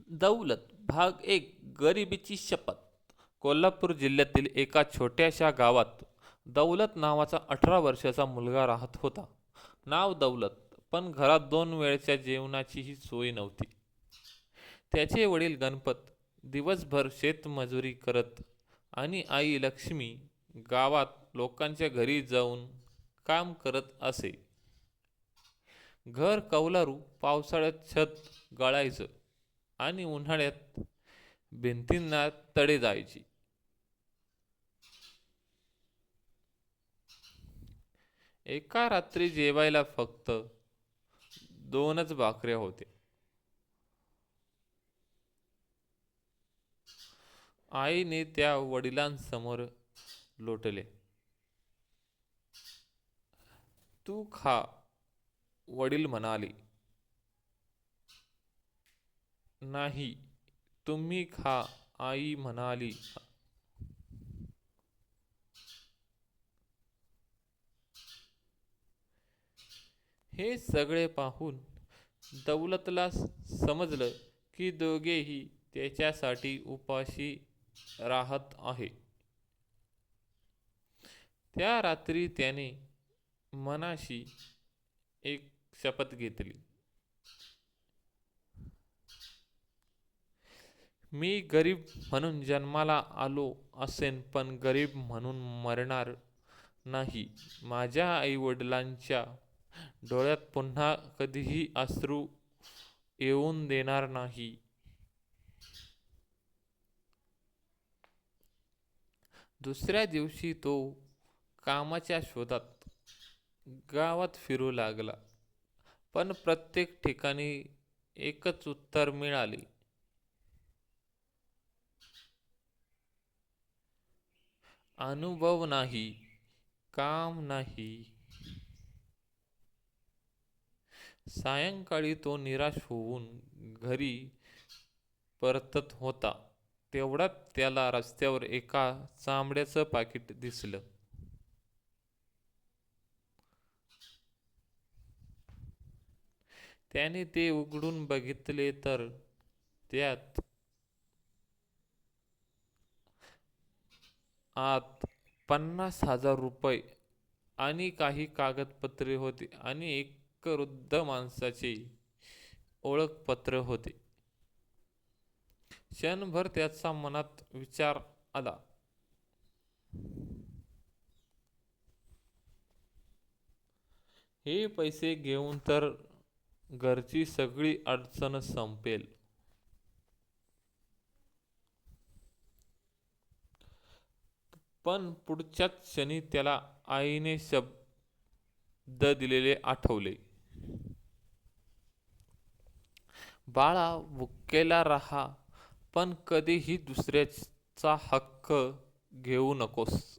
दौलत भाग एक गरिबीची शपथ. कोल्हापूर जिल्ह्यातील एका छोट्याशा गावात दौलत नावाचा 18 वर्षाचा मुलगा राहत होता. नाव दौलत, पण घरात 2 वेळच्या जेवणाचीही सोय नव्हती. त्याचे वडील गणपत दिवसभर शेतमजुरी करत आणि आई लक्ष्मी गावात लोकांच्या घरी जाऊन काम करत असे. घर कौलारू, पावसाळ्यात छत गळायचं आणि उन्हाळ्यात भिंतींना तडे जायची. एका रात्री जेवायला फक्त 2च भाकऱ्या होते. आईने त्या वडिलांसमोर लोटले. तू खा, वडील म्हणाले. नाही, तुम्ही खा, आई म्हणाली. हे सगळे पाहून दौलतला समजलं की दोघेही त्याच्यासाठी उपाशी राहत आहे. त्या रात्री त्याने मनाशी एक शपथ घेतली. मी गरीब म्हणून जन्माला आलो असेन, पण गरीब म्हणून मरणार नाही. माझ्या आईवडिलांच्या डोळ्यात पुन्हा कधीही अश्रू येऊन देणार नाही. दुसऱ्या दिवशी तो कामाच्या शोधात गावात फिरू लागला, पण प्रत्येक ठिकाणी एकच उत्तर मिळाले. अनुभव नाही, काम नाही. सायंकाळी तो निराश होऊन घरी परतत होता, तेवढ्यात त्याला रस्त्यावर एका चामड्याचं पाकिट दिसलं. त्याने ते उघडून बघितले तर त्यात आत 50,000 रुपये आणि काही कागदपत्रे होते आणि एक वृद्ध माणसाचे ओळखपत्र होते. क्षणभर त्याच्या मनात विचार आला. हे पैसे घेऊन तर घरची सगळी अडचण संपेल. पण पुढच्याच क्षणी त्याला आईने शब्द दिलेले आठवले. बाळा, भुकेला राहा, पण कधीही दुसऱ्याचा हक्क घेऊ नकोस.